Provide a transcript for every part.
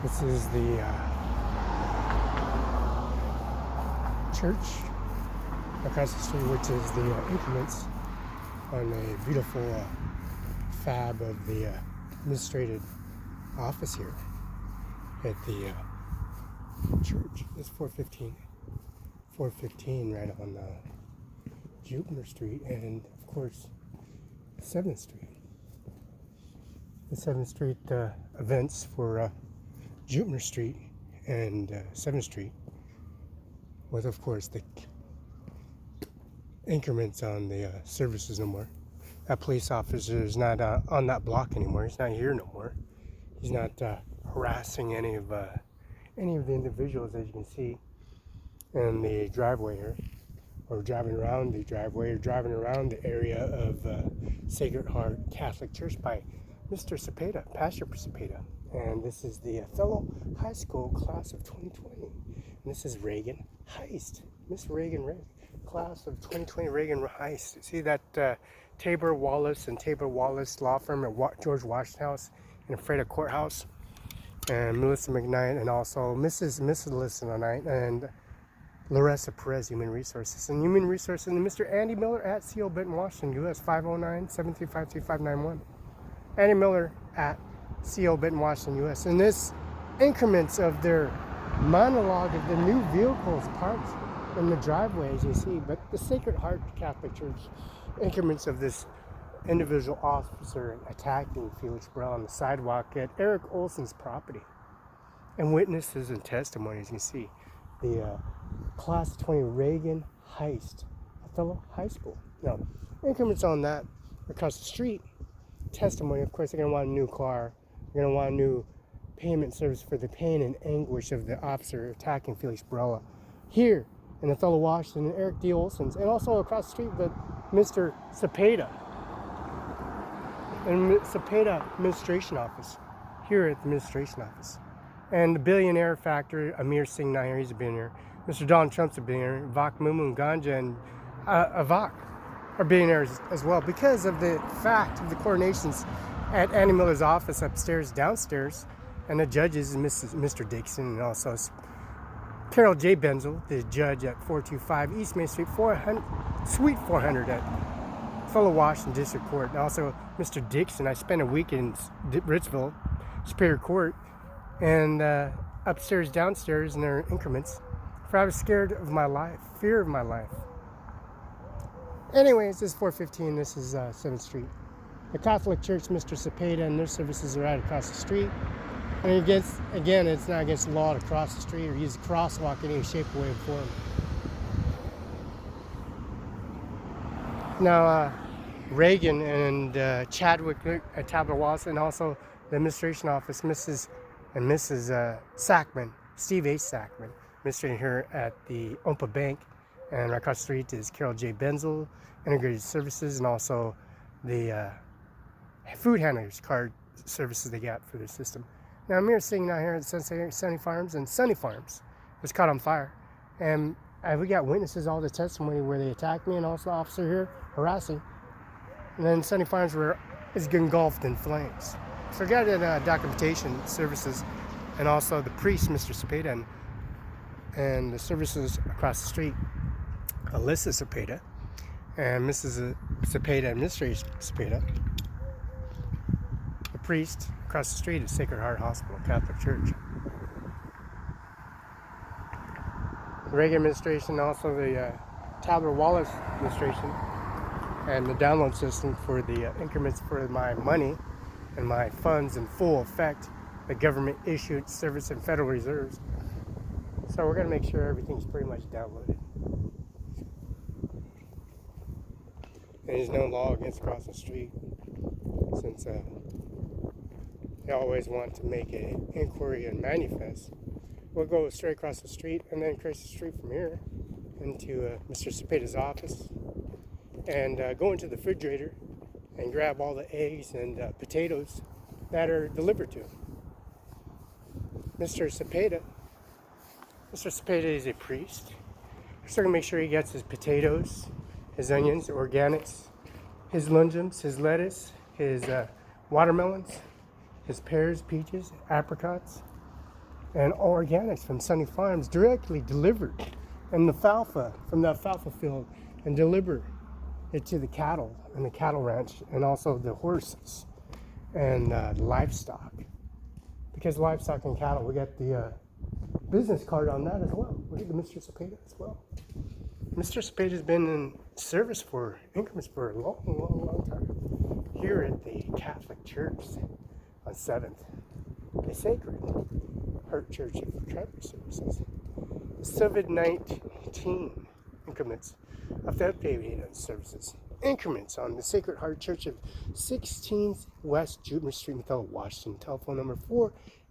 This is the church across the street, which is the increments on a beautiful fab of the administrative office here at the church. It's 415 right on Jupiter Street and of course 7th Street. The 7th Street events for Jupiter Street and 7th Street with of course the increments on the services no more. That police officer is not on that block anymore. He's not here no more. He's not harassing any of the individuals, as you can see in the driveway here, or driving around the driveway, or driving around the area of Sacred Heart Catholic Church by Mr. Cepeda, Pastor Cepeda. And this is the Othello High School class of 2020. And this is Reagan Heist. Miss Reagan, class of 2020 Reagan Heist. See that Tabor Wallace and Tabor Wallace law firm at George Washington House in Freda Courthouse, and Melissa McKnight, and also Mrs. Melissa McKnight, and Larissa Perez, Human Resources. And Human Resources, and Mr. Andy Miller at CO Benton, Washington, US 509-735-3591. Andy Miller at CO Benton, Washington, US. And this increments of their monologue of the new vehicles parked in the driveway, as you see, but the Sacred Heart Catholic Church increments of this individual officer attacking Felix Barela on the sidewalk at Eric Olson's property. And witnesses and testimony, as you can see, the class 20 Reagan Heist, Othello High School. Now, increments on that across the street, testimony, of course, they're going to want a new car, they're going to want a new payment service for the pain and anguish of the officer attacking Felix Barela here in Othello, Washington, and Eric D. Olson's, and also across the street with Mr. Cepeda and Cepeda Administration Office, here at the Administration Office. And the billionaire factor, Amir Singh Nijjar, he's a billionaire. Mr. Donald Trump's a billionaire. Vak Mumu Ganja and Avak are billionaires as well, because of the fact of the coronations at Andy Miller's office upstairs, downstairs, and the judges, Mr. Dixon, and also Carol J. Benzel, the judge at 425 East Main Street, Suite 400 at Fellow Washington District Court. And also Mr. Dixon, I spent a week in Ritzville Superior Court, and upstairs, downstairs in their increments, for I was scared of my life, fear of my life. Anyways, this is 415, this is 7th Street. The Catholic Church, Mr. Cepeda, and their services are right across the street. And again, it's not against the law to cross the street or use a crosswalk in any shape, way, or form. Now, Reagan and Chadwick at Tabitha Wallace, and also the administration office, Mrs. and Mrs. Sackman, Steve A. Sackman, administrating here at the OMPA Bank. And right across the street is Carol J. Benzel, Integrated Services, and also the food handlers card services they got for their system. Now, I'm here sitting out here at Sunny Farms, and Sunny Farms was caught on fire. And we got witnesses, all the testimony where they attacked me, and also the officer here harassing. And then Sunny Farms is engulfed in flames. So I got documentation services, and also the priest, Mr. Cepeda, and the services across the street, Alyssa Cepeda, and Mrs. Cepeda, Administrator Cepeda. The priest across the street is Sacred Heart Hospital Catholic Church. The Reagan administration, also the Tabitha Wallace administration, and the download system for the increments for my money and my funds in full effect, the government issued service and Federal Reserves. So we're going to make sure everything's pretty much downloaded. And there's no law against crossing the street, since they always want to make an inquiry and manifest. We'll go straight across the street and then across the street from here into Mr. Cepeda's office, and go into the refrigerator and grab all the eggs and potatoes that are delivered to him. Mr. Cepeda is a priest. So we're going to make sure he gets his potatoes, his onions, organics, his legumes, his lettuce, his watermelons, his pears, peaches, apricots, and organics from Sunny Farms directly delivered, and alfalfa from the alfalfa field, and deliver it to the cattle and the cattle ranch, and also the horses and livestock. Because livestock and cattle, we got the business card on that as well. We got the Mr. Cepeda as well. Mr. Cepeda has been in service for Increments for a long time here at the Catholic Church on 7th, the Sacred Heart Church of Recovery Services. COVID-19 increments of the updated services. Increments on the Sacred Heart Church of 16th West Jupiter Street, Othello, Washington. Telephone number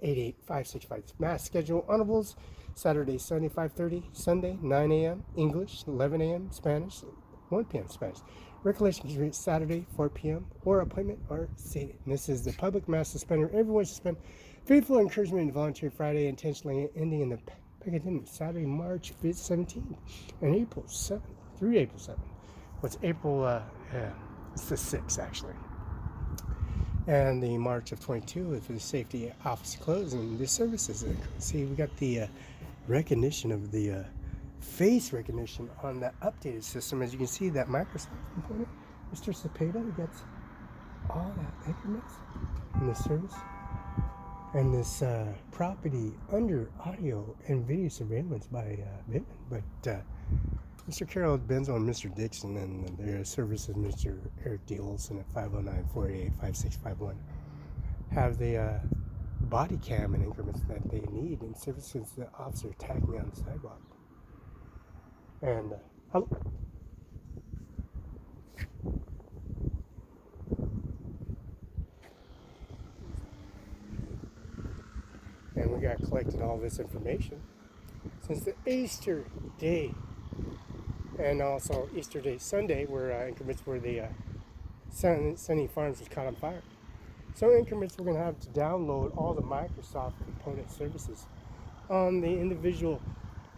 488-565. Mass schedule honorables Saturday, Sunday 5:30, Sunday 9 a.m. English, 11 a.m. Spanish, 1 p.m. Spanish. Recollection is Saturday 4 p.m. or appointment are stated. And this is the public mass suspender. Everyone suspend. Faithful encouragement and volunteer Friday, intentionally ending in the academic Saturday, March 17th and April 7th through April 7th. What's April? It's the 6th actually. And the March of 22 for the safety office closed and the services. See, we got the recognition of the face recognition on the updated system. As you can see, that Microsoft component, Mr. Cepeda gets all that increments in the service. And this property under audio and video surveillance by BENZEL. But Mr. Carol Benzel and Mr. Dixon and their services, Mr. Eric D. Olson at 509-488-5651, have the body cam and increments that they need in service since the officer attacked me on the sidewalk. And hello. And we got collected all this information since the Easter day, and also Easter day Sunday, where increments where the Sunny Farms was caught on fire. So increments, we're going to have to download all the Microsoft component services on the individual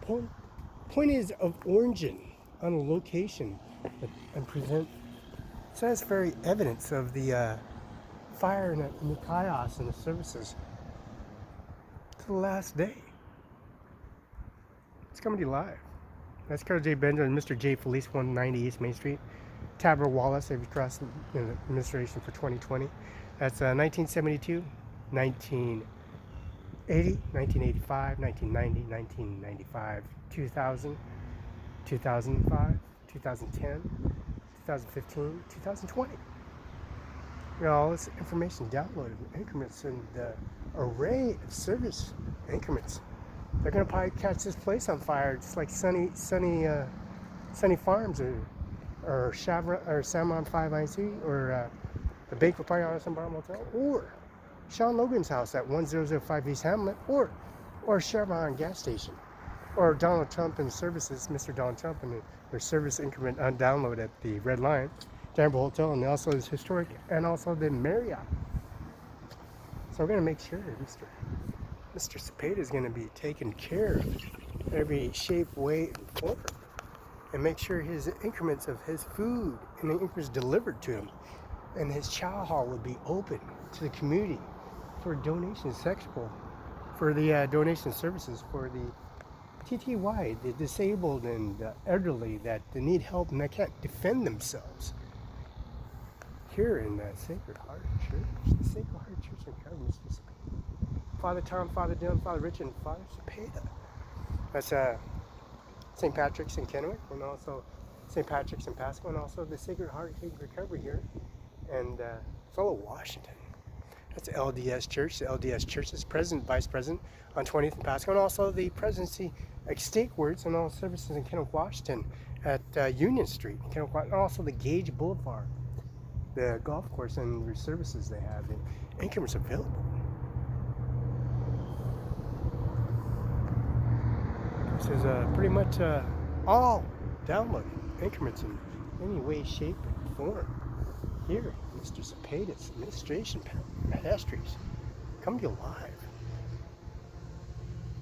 point is of origin on a location and present. So that's very evidence of the fire and the chaos and the services to the last day. It's coming to you live. That's Carl J. Bender and Mr. J. Felice, 190 East Main Street. Tabra Wallace, they've crossed the administration for 2020. That's 1972, 1980, 1985, 1990, 1995, 2000, 2005, 2010, 2015, 2020. You know, all this information downloaded in increments and the array of service increments. They're going to probably catch this place on fire, just like Sunny Farms or Cimaron 5 IC or the Banquet Party on Bar Motel, or Sean Logan's house at 1005 East Hamlet, or Chevron gas station, or Donald Trump and services, Mr. Donald Trump and their service increment on download at the Red Lion, Jamboree Hotel, and also this historic, and also the Marriott. So we're going to make sure Mr. Cepeda is going to be taken care of every shape, way, and form, and make sure his increments of his food and the increments delivered to him, and his chow hall would be open to the community for donations, sexual, for the donation services for the TTY, the disabled and the elderly that they need help and they can't defend themselves. Here in the Sacred Heart Church, the Sacred Heart Church in Calgary, Mr. Cepeda. Father Tom, Father Dylan, Father Rich, and Father Cepeda. That's St. Patrick's in Kennewick, and also St. Patrick's in Pasco, and also the Sacred Heart Recovery here, and fellow Washington. That's LDS Church. The LDS Church is President, Vice President on 20th and Pasco, and also the Presidency Stake Words and all services in Kennewick, Washington at Union Street, Kennewick, and also the Gage Boulevard, the golf course, and the services they have, and increments available. This is pretty much all downloaded increments in any way, shape, and form. Here, Mr. Cepeda's administration pastries come to you live.